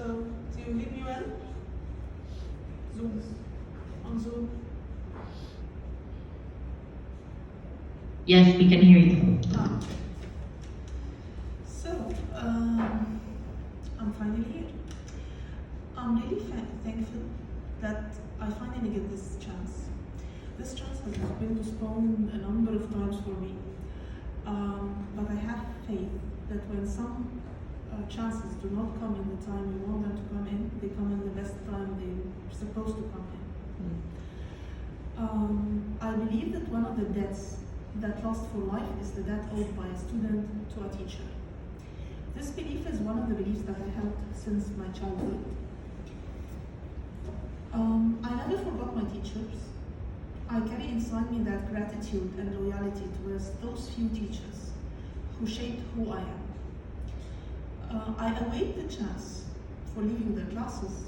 So, do you hear me well? Zoom. On Zoom. Yes, we can hear you. So, I'm finally here. I'm really thankful that I finally get this chance. This chance has been postponed a number of times for me. But I have faith that when some chances do not come in the time we want them to come in, they come in the best time they're supposed to come in. I believe that one of the debts that lasts for life is the debt owed by a student to a teacher. This belief is one of the beliefs that I held since my childhood. I never forgot my teachers. I carry inside me that gratitude and loyalty towards those few teachers who shaped who I am. I await the chance for leaving their classes,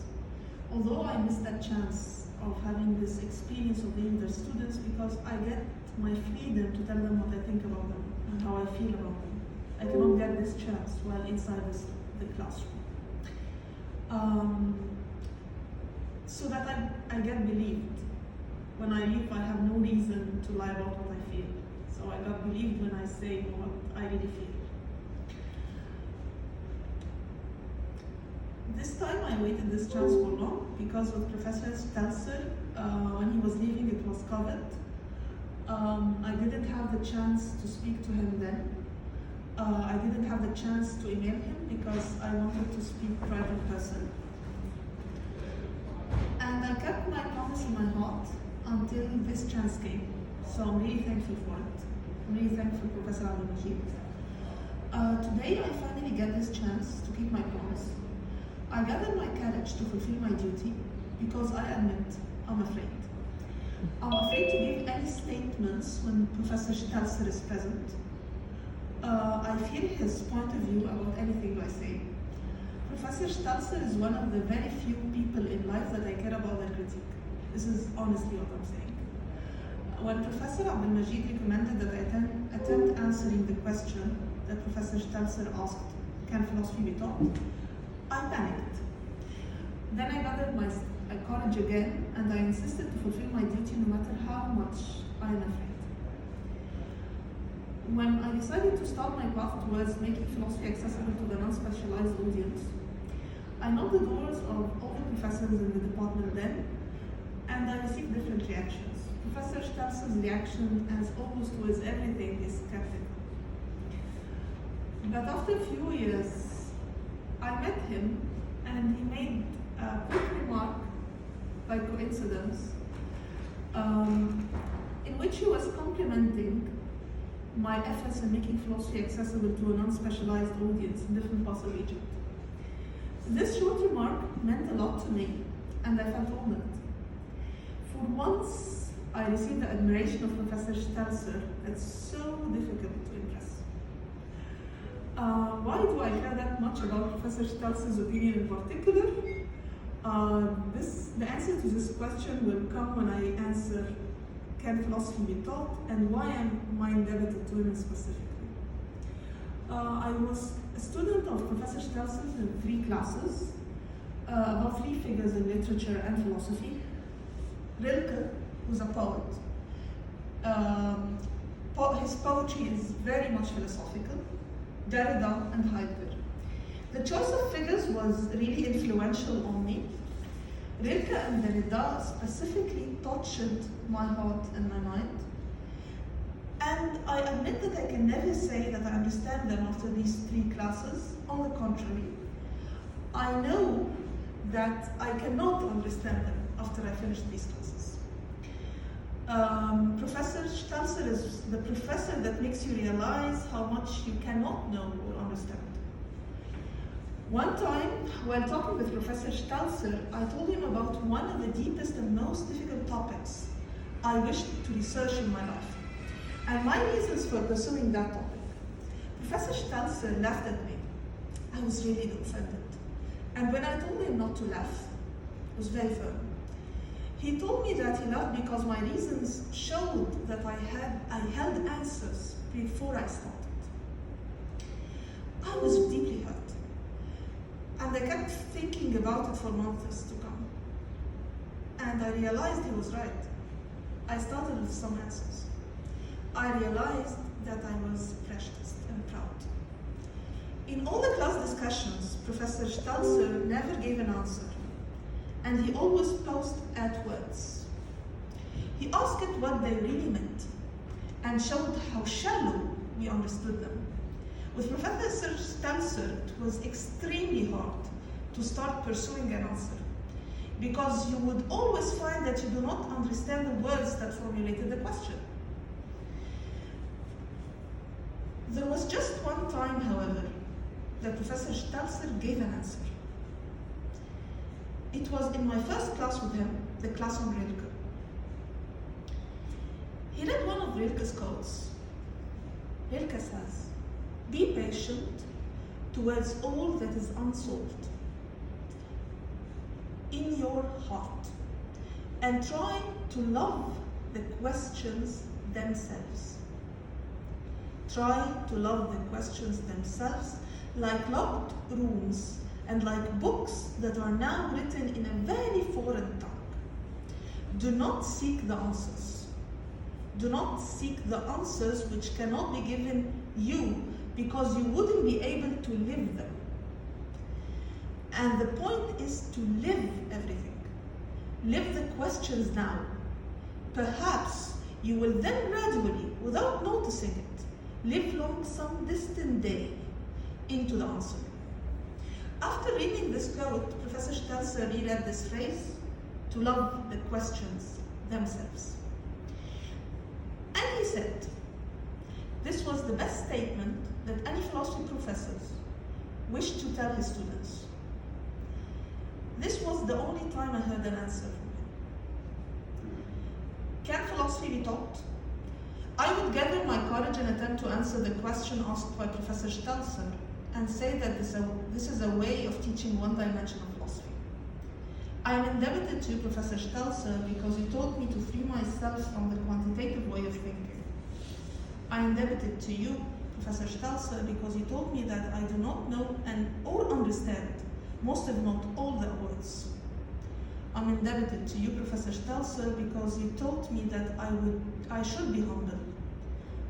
although I miss that chance of having this experience of being their students, because I get my freedom to tell them what I think about them and how I feel about them. I cannot get this chance while inside the classroom. So that I get believed. When I leave, I have no reason to lie about what I feel. So I got believed when I say what I really feel. This time I waited this chance for long because with Professor Shtelsser, when he was leaving, it was COVID. I didn't have the chance to speak to him then. I didn't have the chance to email him because I wanted to speak right in person. And I kept my promise in my heart until this chance came. So I'm really thankful for it. I'm really thankful for Professor al-Majid. Today I finally get this chance to keep my promise. I gathered my courage to fulfill my duty because I admit I'm afraid. I'm afraid to give any statements when Professor Shtelsser is present. I fear his point of view about anything I say. Professor Shtelsser is one of the very few people in life that I care about their critique. This is honestly what I'm saying. When Professor al-Majid recommended that I attempt answering the question that Professor Shtelsser asked, can philosophy be taught? I panicked. Then I gathered my courage again, and I insisted to fulfill my duty no matter how much I am afraid. When I decided to start my path towards making philosophy accessible to the non-specialized audience, I knocked the doors of all the professors in the department then, and I received different reactions. Professor Stelser's reaction, as almost with everything, is skeptical. But after a few years, I met him, and he made a quick remark, by coincidence, in which he was complimenting my efforts in making philosophy accessible to a non-specialized audience in different parts of Egypt. This short remark meant a lot to me, and I felt honored. For once, I received the admiration of Professor Shtelsser that's so difficult to impress. Why do I care that much about Professor Stelser's opinion in particular? The answer to this question will come when I answer, can philosophy be taught, and why am I indebted to him specifically? I was a student of Professor Shtelsser in 3 classes, about 3 figures in literature and philosophy. Rilke, who's a poet. His poetry is very much philosophical. Derrida and Heidegger. The choice of figures was really influential on me. Rilke and Derrida specifically touched my heart and my mind. And I admit that I can never say that I understand them after these 3 classes. On the contrary, I know that I cannot understand them after I finish these classes. Professor Shtelsser is the professor that makes you realize how much you cannot know or understand. One time, while talking with Professor Shtelsser, I told him about one of the deepest and most difficult topics I wished to research in my life, and my reasons for pursuing that topic. Professor Shtelsser laughed at me. I was really offended. And when I told him not to laugh, it was very firm. He told me that he laughed because my reasons showed that I held answers before I started. I was deeply hurt. And And I kept thinking about it for months to come. And I realized he was right. I started with some answers. I realized that I was prejudiced and proud. In all the class discussions, Professor Shtelsser never gave an answer, and he always paused at words. He asked what they really meant, and showed how shallow we understood them. With Professor Shtelsser, it was extremely hard to start pursuing an answer, because you would always find that you do not understand the words that formulated the question. There was just one time, however, that Professor Shtelsser gave an answer. It was in my first class with him, the class on Rilke. He read one of Rilke's quotes. Rilke says, "Be patient towards all that is unsolved in your heart, and try to love the questions themselves. Try to love the questions themselves like locked rooms and like books that are now written in a very foreign tongue. Do not seek the answers. Do not seek the answers which cannot be given you because you wouldn't be able to live them. And the point is to live everything. Live the questions now. Perhaps you will then gradually, without noticing it, live long some distant day into the answer." After reading this quote, Professor Shtelsser reread this phrase, "to love the questions themselves." And he said, this was the best statement that any philosophy professor wished to tell his students. This was the only time I heard an answer from him. Can philosophy be taught? I would gather my courage and attempt to answer the question asked by Professor Shtelsser and say that this is a way of teaching one dimension of philosophy. I am indebted to Professor Shtelsser because he taught me to free myself from the quantitative way of thinking. I am indebted to you, Professor Shtelsser, because you taught me that I do not know or understand most if not all the words. I'm indebted to you, Professor Shtelsser, because you taught me that I should be humble.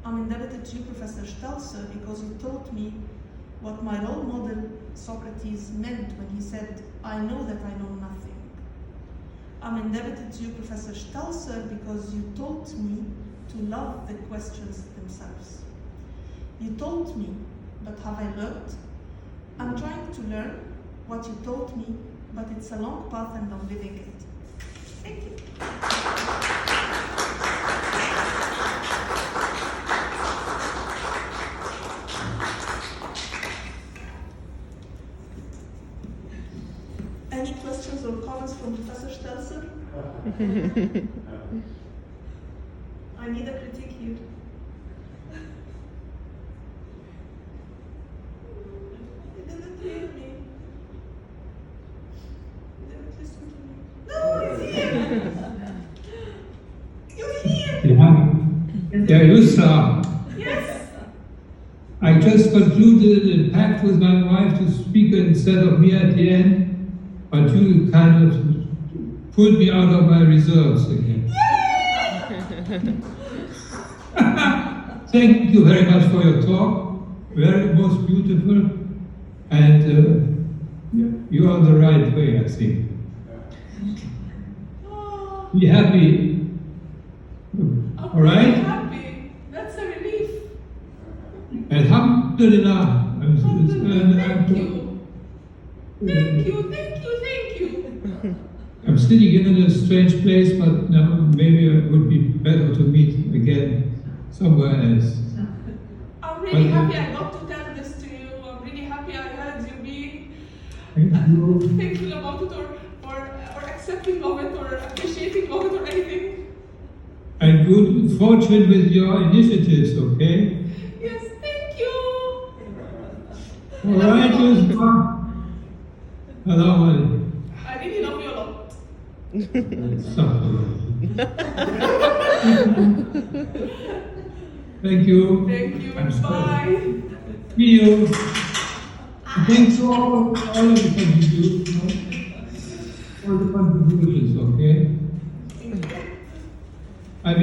I'm indebted to you, Professor Shtelsser, because you taught me what my role model Socrates meant when he said, "I know that I know nothing." I'm indebted to you, Professor Shtelsser, because you taught me to love the questions themselves. You taught me, but have I learned? I'm trying to learn what you taught me, but it's a long path and I'm living it. Thank you. Any questions or comments from Professor Shtelsser? I need a critique here. He didn't hear me. He didn't listen to me. No, he's here! You're here! Der Illustra, Yes! I just concluded a pact with my wife to speak instead of me at the end, but you kind of pulled me out of my reserves again. Thank you very much for your talk, very most beautiful, and you are on the right way, I think. Be happy. All right? I'm happy. That's a relief. Alhamdulillah. Thank you. Thank you, thank you, thank you. I'm sitting in a strange place, but now maybe it would be better to meet again somewhere else. I'm really happy I got to tell this to you. I'm really happy I heard you being thinking about it or accepting of it or appreciating of it or anything. And good fortune with your initiatives, okay? Yes, thank you. All right, Yusuf. Hello. I really love you a lot. Thank you. Thank you. I'm sorry. Bye. See you. Thanks to all of the contributions, okay?